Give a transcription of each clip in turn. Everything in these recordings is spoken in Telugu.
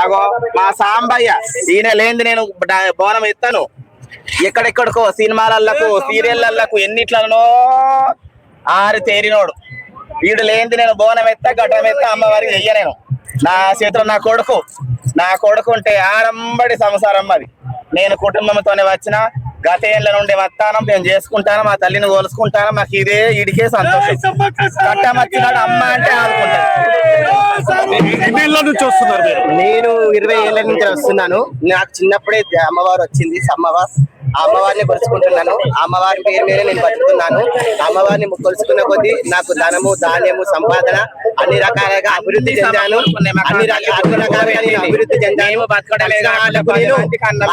అగో మా సాంబయ్య ఈయన లేనిది నేను బోనం ఎత్తాను. ఎక్కడెక్కడికో సినిమాలకు సీరియళ్లకు ఎన్నిట్లనో ఆరి తేరినోడు. వీడు లేనిది నేను బోనం ఎత్తా ఘటం ఎత్తా అమ్మవారికి చెయ్య. నేను నా చేతిలో నా కొడుకు ఉంటే ఆడంబడి సంసారం అది. నేను కుటుంబంతోనే వచ్చిన గతేళ్ల నుండి వస్తాను, నేను చేసుకుంటాను, మా తల్లిని కోలుసుకుంటాను. మాకు ఇడికే సంతోషం. కట్టం వచ్చినాడు అమ్మ అంటే ఆడుకుంటాను. నేను 20 ఏళ్ల నుంచి వస్తున్నాను. నాకు చిన్నప్పుడే అమ్మవారు వచ్చింది సమ్మవ. అమ్మవారిని కొలుసుకుంటున్నాను. అమ్మవారి పేరు మీద నేను బతుకుతున్నాను. అమ్మవారిని కొలుసుకున్న కొద్దీ నాకు ధనము ధాన్యము సంపాదన అన్ని రకాలుగా అభివృద్ధి చెందాను. అభివృద్ధి చెందాను.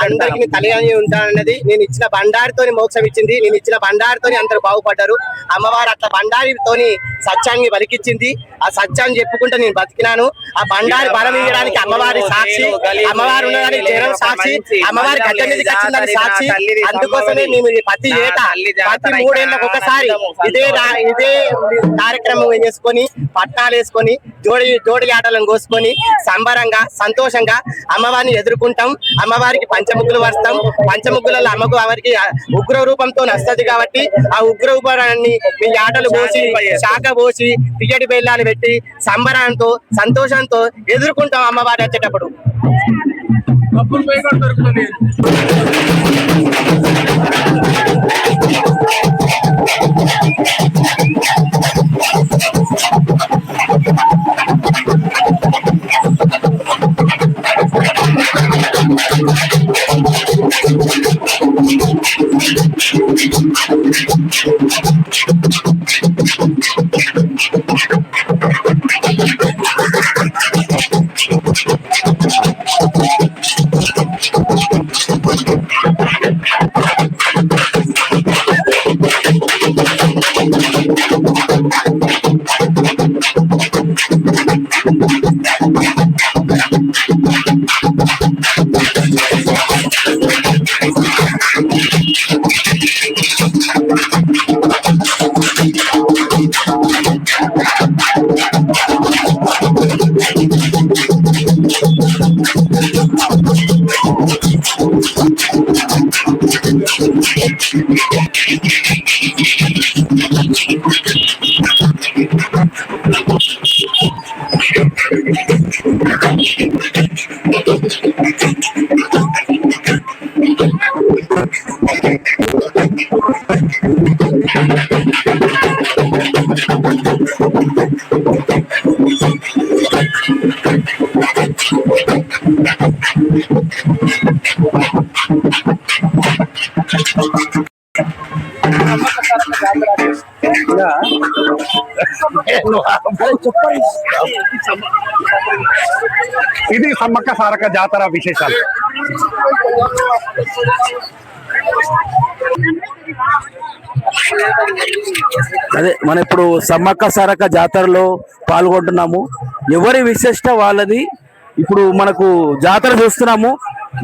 అందరికి తల్లి ఉంటానన్నది నేను ఇచ్చిన బండారితోని మోక్షం ఇచ్చింది. నేను ఇచ్చిన బండారితోని అందరు బాగుపడ్డారు. అమ్మవారు అట్లా బండారితోని సత్యాన్ని పలికిచ్చింది. ఆ సత్యాన్ని చెప్పుకుంటూ నేను బతికినాను. ఆ బండారి బలం ఇవ్వడానికి అమ్మవారి సాక్షి, అమ్మవారు ఉన్నదానికి జనం సాక్షి, అమ్మవారి గడ్డ మీదకి వచ్చిందని సాక్షి. అందుకోసమే మేము ప్రతి ఏటా ప్రతి 3 ఏళ్ళకు ఒకసారి ఇదే కార్యక్రమం చేసుకొని పట్టాలు వేసుకొని జోడి ఆటలను కోసుకొని సంబరంగా సంతోషంగా అమ్మవారిని ఎదుర్కొంటాం. అమ్మవారికి పంచముగ్గులు వస్తాం. పంచముగ్గులలో అమ్మవారికి ఉగ్ర రూపంతో వస్తుంది కాబట్టి ఆ ఉగ్ర రూపాన్ని మీ ఆటలు పోసి శాఖ పోసి తియ్యటి బెల్లాలు పెట్టి సంబరంతో సంతోషంతో ఎదుర్కొంటాం అమ్మవారి వచ్చేటప్పుడు. ఇది సమ్మక్క సారక్క జాతర విశేషాలు. అదే మనం ఇప్పుడు సమ్మక్క సారక్క జాతరలో పాల్గొంటున్నాము. ఎవరి విశిష్ట వాళ్ళది. ఇప్పుడు మనకు జాతర చూస్తున్నాము.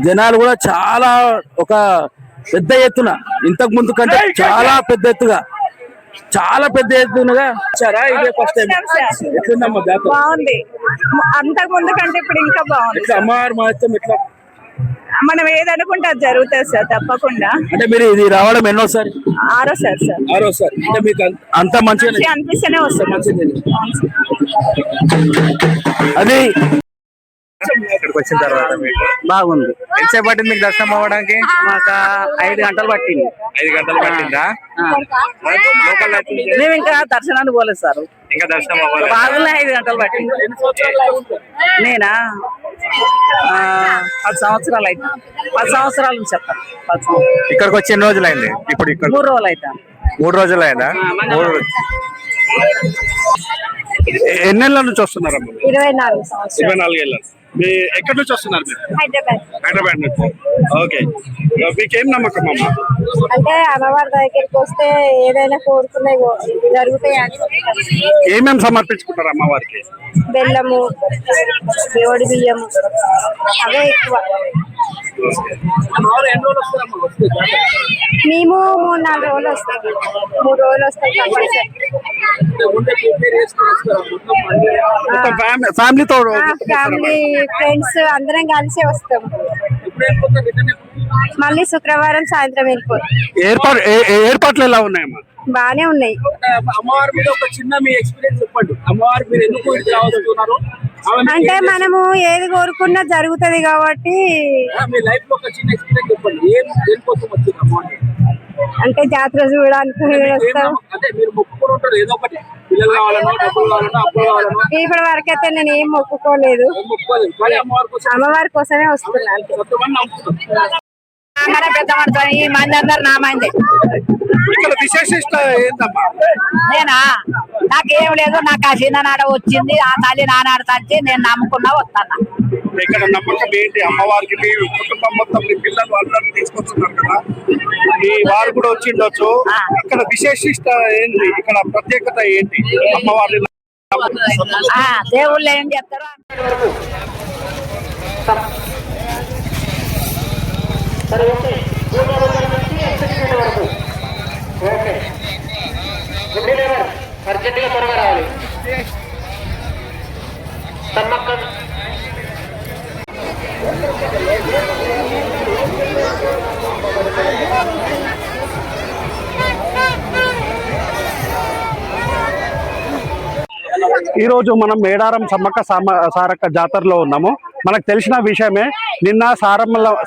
జనాలు కూడా చాలా ఒక పెద్ద ఎత్తున, ఇంతకు ముందు కంటే చాలా పెద్ద ఎత్తునగా వచ్చారా? ఇదే ఫస్ట్ టైం. ఎట్లుందమ్మా జాతర? బాగుంది. అంతకు ముందు కంటే ఇప్పుడు ఇంకా బాగుంది. అమ్మవారి మహత్యం ఎట్లా? మనం ఏదనుకుంటే అది జరుగుతుంది సార్, తప్పకుండా. అంటే మీరు ఇది రావడం ఎన్నోసారి? 6వ సారి సార్. 6వ సారి. అంటే మీకు అంత మంచిగా అనిపిస్తేనే వస్తుంది. అది ఇక్కడికి వచ్చిన తర్వాత మీకు బాగుంది. ఎంతసేపు పట్టింది మీకు దర్శనం అవ్వడానికి? మాకు 5 గంటలు పట్టింది. 5 గంటలు పట్టిందా? మేము ఇంకా దర్శనానికి పోలేదు సార్. ఇంకా దర్శనం అవ్వాలి. బాగున్నాయి. 5 గంటలు పట్టింది. నేనా 10 సంవత్సరాలు అయితే. 10 సంవత్సరాల నుంచి చెప్తాను. ఇక్కడికి వచ్చి ఎన్ని రోజులు అయింది? ఇప్పుడు ఇక్కడ 3 రోజులు అయితే. 3 రోజులు అయిందా? ఎన్నేళ్ళ నుంచి వస్తున్నారమ్మా? 24 సంవత్సరాలు. 24 ఏళ్ళ. మీ ఎక్కడి నుంచి వస్తున్నారు మీరు? హైదరాబాద్ నుంచి. ఓకే. మీకేం నమ్మకం అమ్మా? అంటే అమ్మవారి దగ్గరికి వస్తే ఏదైనా కోరుకునే జరుగుతాయి అని. ఏమేమి సమర్పించుకుంటారు అమ్మవారికి? బెల్లము, దేవుడి బియ్యము, అవే ఎక్కువ. మేము 3-4 రోజులు వస్తాం. 3 రోజులు వస్తాం కంపల్సరీ. ఫ్యామిలీతో ఫ్యామిలీ ఫ్రెండ్స్ అందరం కలిసి వస్తాం. మళ్ళీ శుక్రవారం సాయంత్రం వెళ్ళిపోతాం. ఏర్పాట్లు ఎలా ఉన్నాయమ్మా? బానే ఉన్నాయి. అమ్మవారి మీద ఒక చిన్న మీ ఎక్స్పీరియన్స్ చెప్పండి. అమ్మవారి మీరు ఎందుకు ఇక్కడికి రావాలనుకుంటున్నారు? అంటే మనము ఏది కోరుకున్నా జరుగుతుంది కాబట్టి. మీ లైఫ్ లో ఒక చిన్న ఎక్స్పీరియన్స్ చెప్పండి. దేనికోసం వచ్చింది అమ్మవారి? అంటే జాతర చూడడానికి వస్తాం. అంటే మీరు మొక్కుకొని ఉంటారు ఏదో ఒకటి, పిల్లలు కావాలన్నా, డబ్బులు కావాలన్నా, అప్పులు కావాలన్నా. ఇప్పటి వరకు అయితే నేను ఏం మొక్కుకోలేదు. అమ్మవారి కోసమే వస్తున్నాను. ఈ మంది అందరు నా మంది. ఇక్కడ విశేషిష్ట ఏంటమ్మా? నేనా? నాకేం లేదు, నాకు ఆ చిన్ననాడ వచ్చింది, ఆ తల్లి నానాడు తచ్చి నేను నమ్ముకున్నా వస్తాను. ఇక్కడ నమ్మకం ఏంటి? అమ్మవారికి మీ కుటుంబం మొత్తం మీ పిల్లలు అందరూ తీసుకొస్తున్నారు కదా, మీ వారు కూడా వచ్చిండొచ్చు. ఇక్కడ విశేషిష్ట ఏంటి? ఇక్కడ ప్రత్యేకత ఏంటి? అమ్మవారి దేవుళ్ళు ఏం చెప్తారో అర్జెంటుగా త్వరగా రావాలి. సమ్మక్క ఈ రోజు మనం మేడారం సమ్మక్క సారక్క జాతరలో ఉన్నాము. మనకు తెలిసిన విషయమే, నిన్న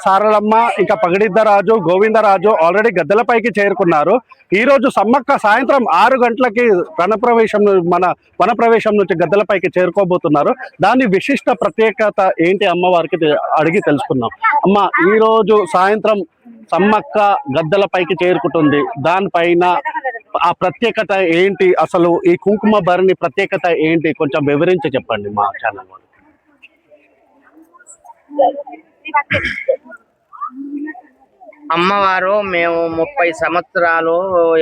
సారలమ్మ ఇంకా పగిడిద్దరాజు గోవిందరాజు ఆల్రెడీ గద్దెలపైకి చేరుకున్నారు. ఈ రోజు సమ్మక్క సాయంత్రం 6 గంటలకి వనప్రవేశం నుంచి గద్దెలపైకి చేరుకోబోతున్నారు. దాని విశిష్ట ప్రత్యేకత ఏంటి అమ్మవారికి అడిగి తెలుసుకుందాం. అమ్మ, ఈ రోజు సాయంత్రం సమ్మక్క గద్దెలపైకి చేరుకుంటుంది, దానిపైన ఆ ప్రత్యేకత ఏంటి? అసలు ఈ కుంకుమ భరణి ప్రత్యేకత ఏంటి? కొంచెం వివరించి చెప్పండి మా ఛానల్. అమ్మవారు మేము 30 సంవత్సరాలు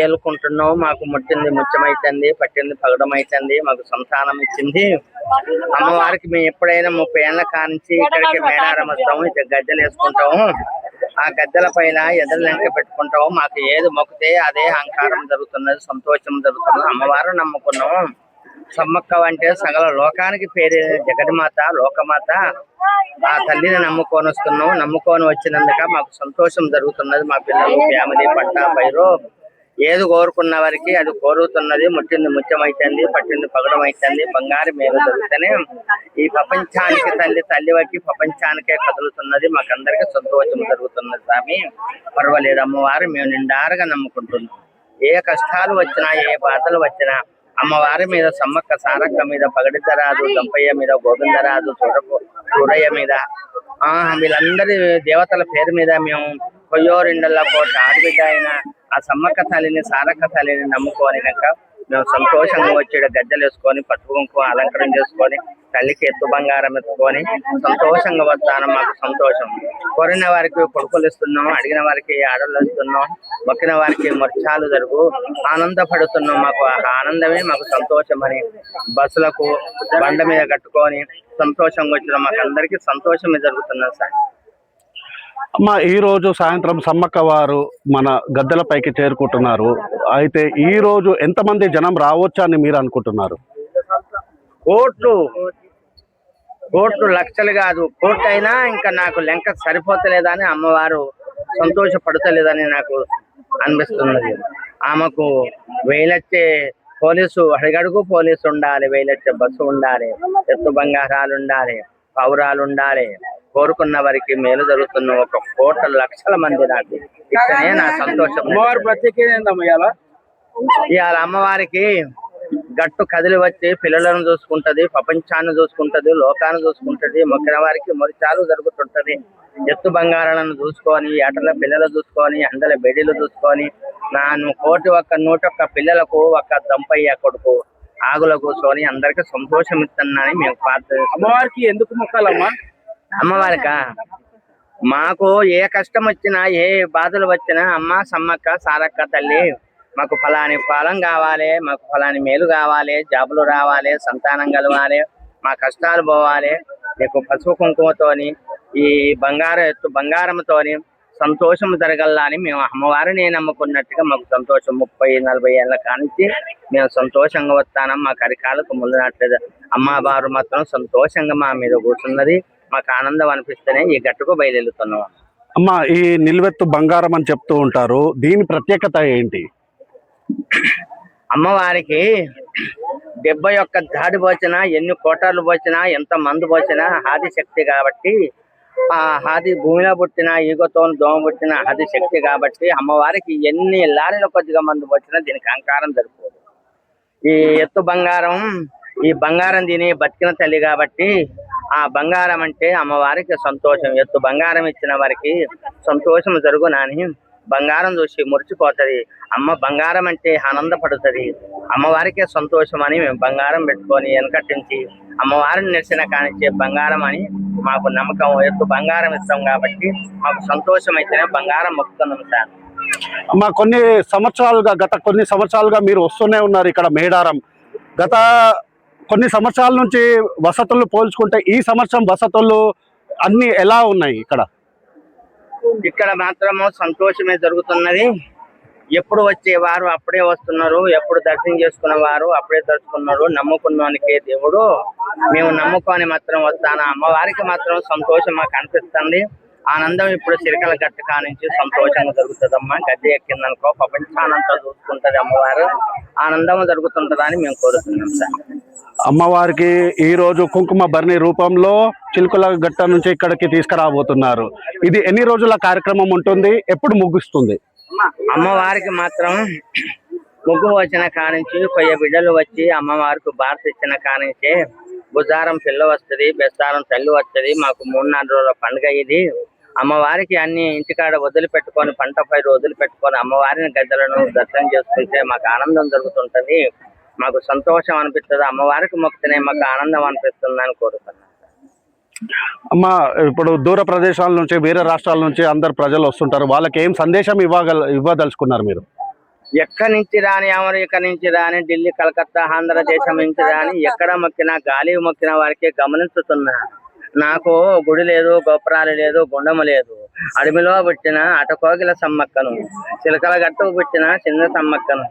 ఎలుకుంటున్నాం. మాకు ముట్టింది ముత్యమైతుంది, పట్టింది పగడం అవుతుంది, మాకు సంతానం ఇచ్చింది. అమ్మవారికి మేము ఎప్పుడైనా 30 ఏళ్ల కానించి ఇక్కడికి మేడారం వస్తాము, ఇక్కడ గద్దెలు వేసుకుంటాము. ఆ గద్దెల పైన ఎదలు లెంక పెట్టుకుంటాము. మాకు ఏది మొక్కితే అదే అహంకారం జరుగుతున్నది, సంతోషం జరుగుతున్నది. అమ్మవారు నమ్ముకున్నాము. సమ్మక్క అంటే సగల లోకానికి పేరు జగన్మాత, లోకమాత. ఆ తల్లిని నమ్ముకొని వస్తున్నాం. నమ్ముకొని వచ్చినందుక మాకు సంతోషం జరుగుతున్నది. మా పిల్లలు, ఫ్యామిలీ, పంట పైరు ఏది కోరుకున్న వారికి అది కోరుతున్నది. ముట్టింది ముత్యమైతుంది, పట్టింది పగడం అవుతుంది, బంగారు మేలు జరుగుతూనే ఈ ప్రపంచానికి తల్లి వచ్చి ప్రపంచానికే కదులుతున్నది. మాకందరికి సంతోషం జరుగుతున్నది. స్వామి పర్వాలేదు, అమ్మవారు మేము నిండారుగా నమ్ముకుంటున్నాం. ఏ కష్టాలు వచ్చినా, ఏ బాధలు వచ్చినా అమ్మవారి మీద, సమ్మక్క సారక్క మీద, పగడిద్దరాజు దంపయ్య మీద, గోవిందరాజు చూడయ్య మీద, వీళ్ళందరి దేవతల పేరు మీద మేము కొయ్యోరిండల్లో కోట ఆడబిడ్డ అయిన ఆ సమ్మక్క తల్లిని, సారక్క తల్లిని నమ్ముకోనినాక మేము సంతోషంగా వచ్చి గద్దెలు వేసుకొని, పసుపు కుంకుమ అలంకరణ చేసుకొని, తల్లికి ఎత్తు బంగారం ఎత్తుకొని సంతోషంగా వస్తాను. మాకు సంతోషం. కోరిన వారికి కొడుకులు ఇస్తున్నాం, అడిగిన వారికి ఆడలు ఇస్తున్నాం, మొక్కిన వారికి మర్చాలు జరుగు ఆనందపడుతున్నాం. మాకు ఆనందమే మాకు సంతోషం అని బస్సులకు బండ మీద కట్టుకొని సంతోషంగా వచ్చిన మాకు అందరికీ సంతోషమే జరుగుతున్నది సార్. అమ్మ, ఈ రోజు సాయంత్రం సమ్మక్క వారు మన గద్దెలపైకి చేరుకుంటున్నారు. అయితే ఈ రోజు ఎంతమంది జనం రావచ్చు అని మీరు అనుకుంటున్నారు? కోట్లు లక్షలు కాదు, కోట్లు అయినా ఇంకా నాకు లెంక సరిపోతలేదని అమ్మవారు సంతోషపడతలేదని నాకు అనిపిస్తున్నది. ఆమెకు వేలొచ్చే పోలీసు, అడిగడుగు పోలీసు ఉండాలి, వేలొచ్చే బస్సు ఉండాలి, ఎత్తు బంగారాలు ఉండాలి, పౌరాలు ఉండాలి. కోరుకున్న వారికి మేలు జరుగుతున్న 1 కోట్ల లక్షల మంది నాకు ఇక్కడనే నా సంతోషం. ఇవాళ అమ్మవారికి గట్టు కదిలి వచ్చి పిల్లలను చూసుకుంటది, ప్రపంచాన్ని చూసుకుంటది, లోకాన్ని చూసుకుంటది. మొక్కిన వారికి మొరిచాలు జరుగుతుంటది. ఎత్తు బంగారాలను చూసుకొని, ఏటల పిల్లలు చూసుకొని, అందల బెడీలు చూసుకొని, నాను 101 పిల్లలకు 1 దంపయ్య కొడుకు ఆగుల కూర్చొని అందరికి సంతోషం ఇస్తున్నానని మేము ప్రార్థన. అమ్మవారికి ఎందుకు మొక్కాలమ్మా? అమ్మవారికా? మాకు ఏ కష్టం వచ్చినా, ఏ బాధలు వచ్చినా, అమ్మ సమ్మక్క సారక్క తల్లి మాకు ఫలాని ఫలం కావాలి, మాకు ఫలాని మేలు కావాలి, జాబులు రావాలి, సంతానం కలవాలి, మా కష్టాలు పోవాలి, నీకు పసుపు కుంకుమతోని, ఈ ఎత్తు బంగారంతోని సంతోషం జరగల్లా అని మేము అమ్మవారిని నమ్ముకున్నట్టుగా మాకు సంతోషం. 30-40 ఏళ్ళ కానించి మేము సంతోషంగా వస్తానం. మా కరికాలకు ముందునట్లేదు. అమ్మవారు మాత్రం సంతోషంగా మా మీద కూర్చున్నది. మాకు ఆనందం అనిపిస్తేనే ఈ గట్టుకు బయలుదేరుతున్నాం. అమ్మ, ఈ నిలువెత్తు బంగారం అని చెప్తూ ఉంటారు, దీని ప్రత్యేకత ఏంటి? అమ్మవారికి 71 దాడి పోచినా, ఎన్ని కోటాలు పోచినా, ఎంత మందు పోచినా ఆదిశక్తి కాబట్టి, ఆ ఆది భూమిలో పుట్టిన ఈగతో దోమ పుట్టిన ఆదిశక్తి కాబట్టి అమ్మవారికి ఎన్ని లారీల కొద్దిగా మందు పోచినా దీనికి అహంకారం సరిపోదు. ఈ ఎత్తు బంగారం, ఈ బంగారం తిని బతికిన తల్లి కాబట్టి ఆ బంగారం అంటే అమ్మవారికి సంతోషం. ఎత్తు బంగారం ఇచ్చిన వారికి సంతోషం జరుగునని బంగారం చూసి మురిచిపోతుంది. అమ్మ బంగారం అంటే ఆనందపడుతుంది. అమ్మవారికే సంతోషం అని మేము బంగారం పెట్టుకొని వెనకట్టించి అమ్మవారిని నిలిచిన కానిచ్చే బంగారం అని మాకు నమ్మకం. ఎత్తు బంగారం ఇస్తాం కాబట్టి మాకు సంతోషం అయితేనే బంగారం మొక్కుతున్నాం సార్. అమ్మ, గత కొన్ని సంవత్సరాలుగా మీరు వస్తూనే ఉన్నారు ఇక్కడ మేడారం. గత కొన్ని సంవత్సరాల నుంచి వసతులు పోల్చుకుంటే ఈ సంవత్సరం వసతులు అన్ని ఎలా ఉన్నాయి ఇక్కడ? ఇక్కడ మాత్రము సంతోషమే జరుగుతున్నది. ఎప్పుడు వచ్చేవారు అప్పుడే వస్తున్నారు, ఎప్పుడు దర్శనం చేసుకున్న వారు అప్పుడే దర్శకున్నారు. నమ్ముకున్నానికే దేవుడు, మేము నమ్ముకొని మాత్రం వస్తాను. అమ్మవారికి మాత్రం సంతోషం మాకు అనిపిస్తుంది. ఆనందం ఇప్పుడు చిరకల గట్టు కానించి సంతోషంగా జరుగుతుందమ్మా. గద్దె ఎక్కిందనుకో ప్రపంచానంతా చూసుకుంటది అమ్మవారు. ఆనందం జరుగుతుంటదని మేము కోరుతున్నాం సార్. అమ్మవారికి ఈ రోజు కుంకుమ భరణి రూపంలో చిలుకల గట్ట నుంచి ఇక్కడికి తీసుకురాబోతున్నారు. ఇది ఎన్ని రోజుల కార్యక్రమం ఉంటుంది, ఎప్పుడు ముగుస్తుంది? అమ్మవారికి మాత్రం ముగ్గు వచ్చిన కానించి కొయ్య బిడ్డలు వచ్చి అమ్మవారికి భారత ఇచ్చిన కానించే బుజారం పిల్ల వస్తుంది, బెస్తారం తల్లి వస్తుంది. మాకు 3-4 రోజుల పండుగ ఇది. అమ్మవారికి అన్ని ఇంటికాడ వదిలిపెట్టుకొని, పంట పైరు వదిలిపెట్టుకొని అమ్మవారిని గద్దెలను దర్శనం చేసుకుంటే మాకు ఆనందం జరుగుతుంటది. మాకు సంతోషం అనిపిస్తుంది. అమ్మవారికి మొక్కితేనే మాకు ఆనందం అనిపిస్తుంది అని కోరుతున్నాను. అమ్మ, ఇప్పుడు దూర ప్రదేశాల నుంచి, వేరే రాష్ట్రాల నుంచి అందరు ప్రజలు వస్తుంటారు, వాళ్ళకి ఏం సందేశం ఇవ్వదలుచుకున్నారు మీరు? ఎక్కడి నుంచి రాని, అమెరికా నుంచి రాని, ఢిల్లీ, కలకత్తా, ఆంధ్రదేశం నుంచి రాని, ఎక్కడ మొక్కినా గాలి మొక్కిన వారికి గమనించుతున్నా. నాకు గుడి లేదు, గోపురాలు లేదు, గుండము లేదు. అడవిలో పుట్టిన అటకోగిల సమ్మక్కను, చిలకల గట్టుకు పుట్టిన చిన్న సమ్మక్కను.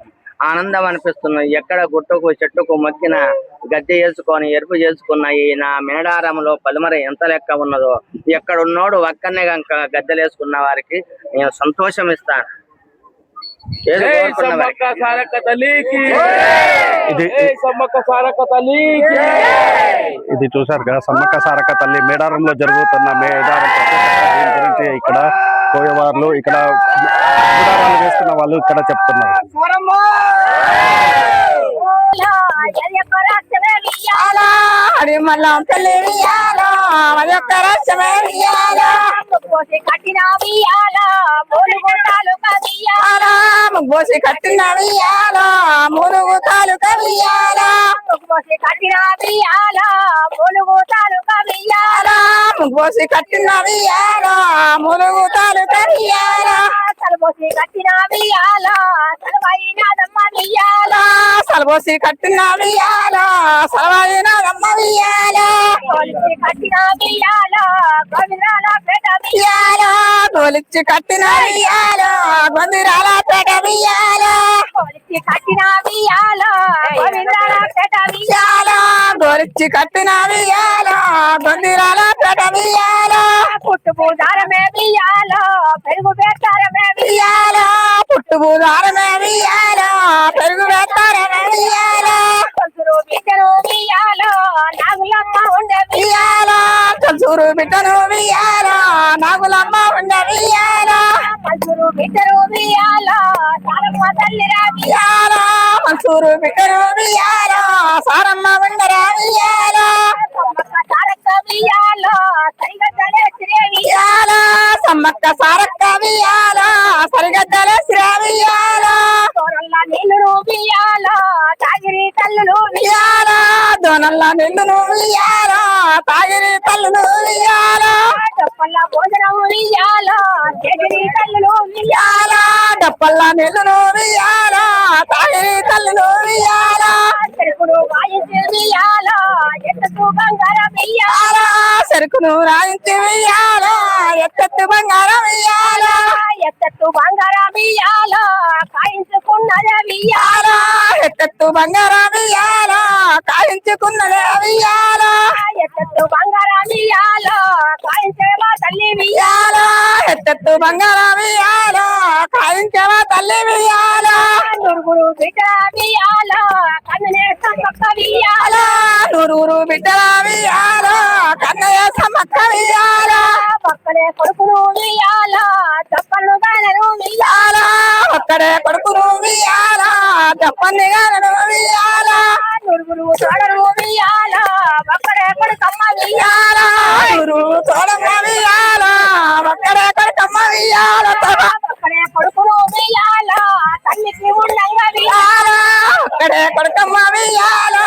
ఆనందం అనిపిస్తున్నాయి. ఎక్కడ గుట్టకు చెట్టుకు మొక్కిన గద్దె వేసుకొని ఎరుపు చేసుకున్న ఈ నా మేడారంలో పలుమర ఎంత లెక్క ఉన్నదో, ఎక్కడున్నోడు ఒక్కనే కనుక గద్దెలు వేసుకున్న వారికి నేను సంతోషం ఇస్తాను. ఇది చూసారు కదా, సమ్మక్క సారక్క తల్లి మేడారంలో జరుగుతున్న మేడారం గురించి ఇక్కడ కోయవార్లు, ఇక్కడ వేస్తున్న వాళ్ళు ఇక్కడ చెప్తున్నారు. ముగ్గుపోసి కట్టిన వియాల ములుగు తాలూకా వియాల, ముగ్గుపోసి కట్టిన వియాల ములుగు తాలూకా వియాల, ముగ్గుపోసి కట్టిన వియాల ములుగు తాలూకా వియాల, సలబోసి కట్టిన వియాల సలవైనాదమ్మ వియాల, సలబోసి కట్టిన వియాల సలవైనాదమ్మ వియాల, తోలిచ్చి కట్టిన వియాల గోవింద్రాల పేట వియాల, తోలిచ్చి కట్టిన వియాల గోవింద్రాల పేట వియాల, తోలిచ్చి కట్టిన వియాల గోవింద్రాల పేట వియాల, తోలిచ్చి కట్టిన వియాల గోవింద్రాల పేట వియాల, పుట్టు పూజారమే వియాల పెరుగు పెట్టారమే వియాల, పుట్టు పూజారమే వియాల పెరుగు పెట్టారమే వియాల, కల్సురు బిడ్డను వియాల నాగులమ్మ ఉండే వియాల, కల్సురు బిడ్డను వియాల నాగులమ్మ ఉండే వియాల, కల్సురు బిడ్డను వియాల సారమ్మ తల్లిరా వియాల, కల్సురు బిడ్డను వియాల సారమ్మ ఉండరా వియాల, సమ్మక్క సారక్క వియాల సరిగద్దలే శ్రీ వియాల, సమ్మక్క సారక్క వియాల సరిగద్దలే శ్రీ వియాల, దోనల్ల నీళ్ళు వియాల తాగిరి తల్లులు వియాల, దోనల్ల నీళ్ళు వియాల తాగిరి తల్లులు వియాల, డప్పల్ల భోజనం వియాల తాగిరి తల్లులు వియాల, డప్పల్ల నీళ్ళు వియాల తాగిరి తల్లులు వియాల, చెరుకును వాయించి వియాల ఎత్తు బంగారం వియాల, చెరుకును రాయించి వియాల ఎత్తు బంగారం వియాల, ఎత్తు బంగారం వియాల కాయించుకున్నది వియాల, ఎత్తు బంగారం వియాల కాయించుకున్నదే వియ్యాలో ఎత్తు బంగారం ఇయ్యాలో కాయించేవా తల్లి వియ్యాలో ఎత్తెత్తు బంగారం వియ్యాలో కాయించవా తల్లి వియ్యాలో నూరుగురు బిడ్డ ఇయ్యాలో కన్నునే సమ్మక్క ఇయ్యాలో నూరూరు బిడ్డల వియ్యాలో కన్నయ్య సమ్మక్క వియ్యాలో పక్కనే కొడుకును ఇయ్యాలో చెప్పలు గానను వియ్యాలో ఒక్కడే కొడుకును వియ్యాలో చెప్పండి గానను వియ్యాలో నూరుగురు తోడరు ఇయ్యాలో పక్కనే కొడుకమ్మ వియ్యాలో నూరూరు తోడమ్మ వియ్యాలో ఒక్కడే కొడుకమ్మ వియ్యాలో పక్కనే కొడుకును ఇయ్యాలో తల్లికి ఉండంగా వియ్యాలో ఒక్కడే కొడుకమ్మ వియ్యాలో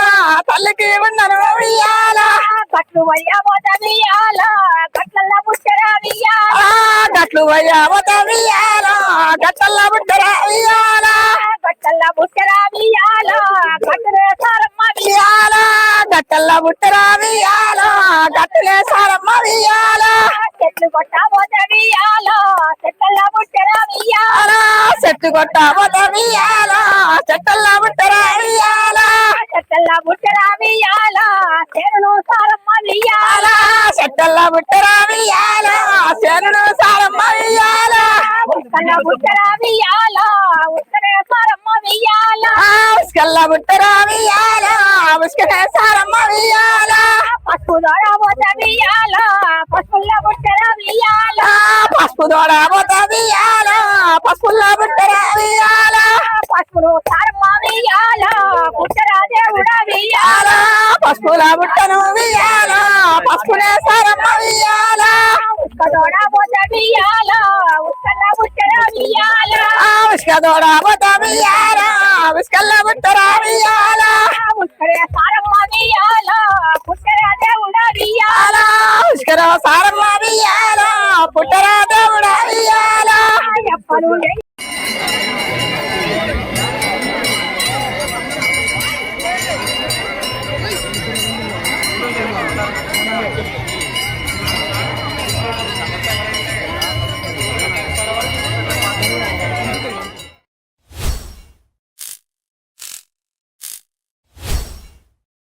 తల్లికి ఉండను వియ్యాలో గట్లు వయ్యబోత ఇయ్యాలో గట్లల్ల పుట్టరా ఇయ్యాలో గట్లు వయ్యావత వియ్యాలో గట్టల్ల బుట్టర వియ్యాలో గట్టల్ల పుట్టరా ఇయ్యాలో గట్టునే సారమ్మ వియ్యాలో గట్టల్ల బుట్టర వియ్యాలో గట్టులే సారమ్మ వియ్యాలో చెట్లు కొట్టబోత ఇయ్యాలో చెట్ల పుట్టరా ఇయ్యాలో చెట్టు కొట్టబోత వియ్యాలో చెట్టల్ల బుట్టర వియ్యాలో చెట్ల పుట్టరా ఇయ్యాలో చేరును సారమ్మ ఇయ్యాలో చెట్టల్ల బుట్టర వియ్యాలో శరణు సారమ్మ వియ్యాలో ఉస్కల్ల పుట్టరా ఇయ్యాలో ఉస్కనే సారమ్మ ఇయ్యాలో ఉస్కల్ల బుట్టర వియ్యాలో ఉస్కనే సారమ్మ వియ్యాలో పసుపు దొడబోత ఇయ్యాలో పసుపుల్ల పుట్టరా ఇయ్యాలో పసుపు దోడబోత వియ్యాలో పసుపుల్ల బుట్టర వియ్యాలో పసుపును సారమ్మ ఇయ్యాలో పుట్టరా దేవుడా ఇయ్యాలో పసుపుల బుట్టను వియ్యాలో పసుపునే సారమ్మ వియ్యాలో ఉస్క దొడబోత ఇయ్యాలో ఉస్కల్ల పుట్టరా ఇయ్యాలో ఉస్క దోడబోత వియ్యాలో ఉస్కల్ల బుట్టర వియ్యాలో ఉస్కనే సారమ్మ ఇయ్యాలో పుట్టరా దేవుడా ఇయ్యాలో ఉస్కర సారమ్మ వియ్యాలో పుట్టర దేవుడ వియ్యాలో ఎప్పలు Thank you.